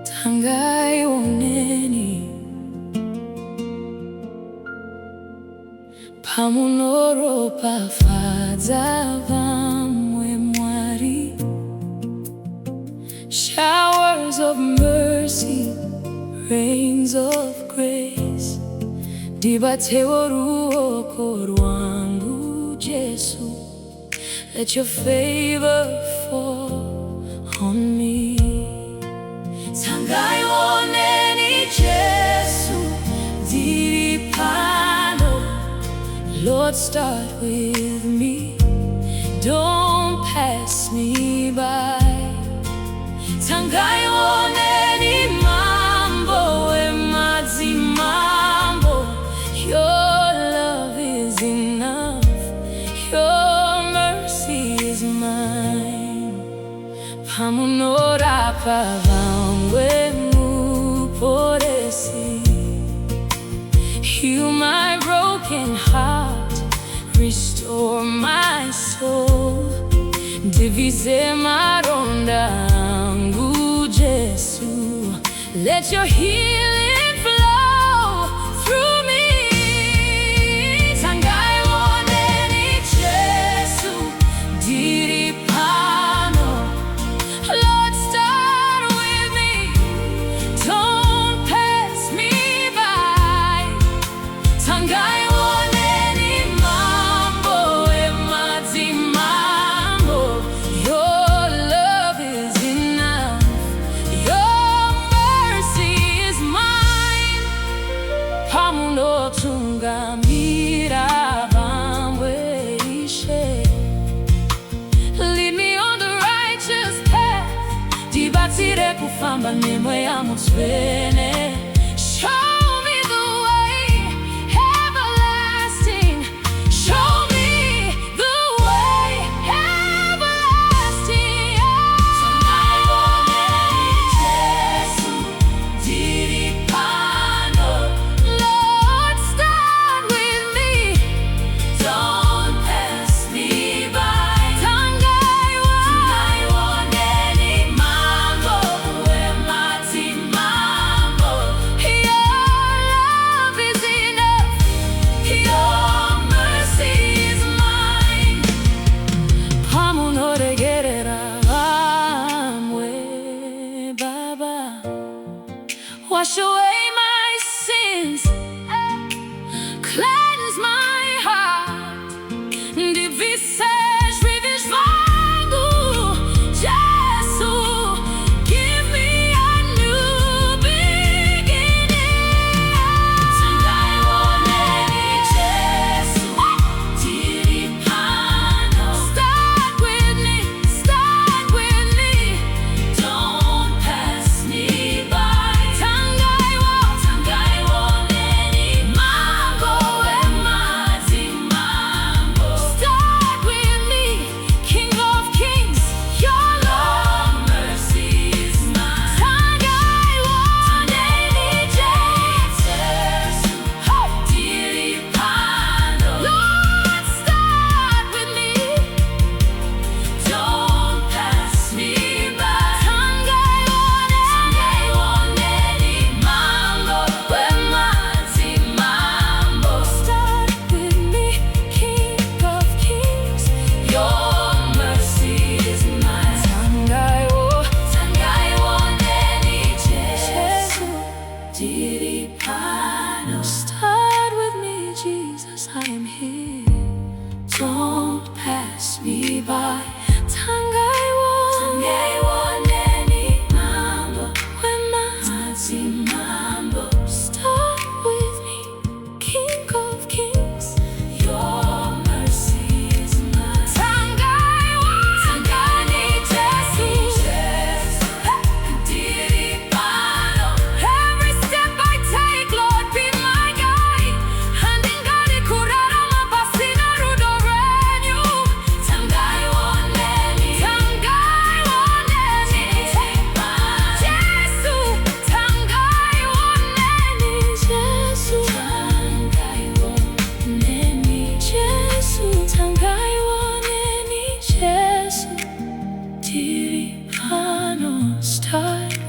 Tangaiwo Neni pamunoro pafadza vamwe Mwari. Showers of mercy, rains of grace, dibatewo ruoko rwangu Jesu. Let your favor fall on me. Tangaiwo Neni Jesu diri pano. Lord, start with me, don't pass me by. Tangaiwo Neni mambo emazi mambo. Your love is enough, your mercy is mine. Pamunora pavangwe muporesi. Heal my broken heart, restore my soul. Divise maronda angu Jesu. Let your healing flow through me. Tangaiwo Neni Jesu diri pano. Lord, start with me, don't pass me by. Tangaiwo Neni mambo emazi mambo. Your love is enough, your mercy is mine. Pamuno tungamira vamwe ishe. Lead me on the righteous path, dibatire kufamba nemwe ya muswene. Show me the way everlasting, show me the way everlasting. Tangaiwo Neni Jesu diri pano. Lord, start with me, don't pass me by. Tangaiwo Neni mambo emazi mambo.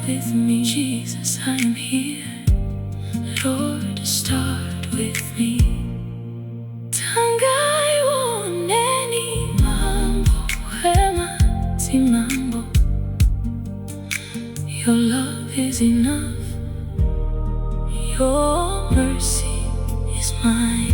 with me. Jesus, I am here, Lord, start with me. Tangaiwo, Neni, mambo wema si mambo. Your love is enough, your mercy is mine.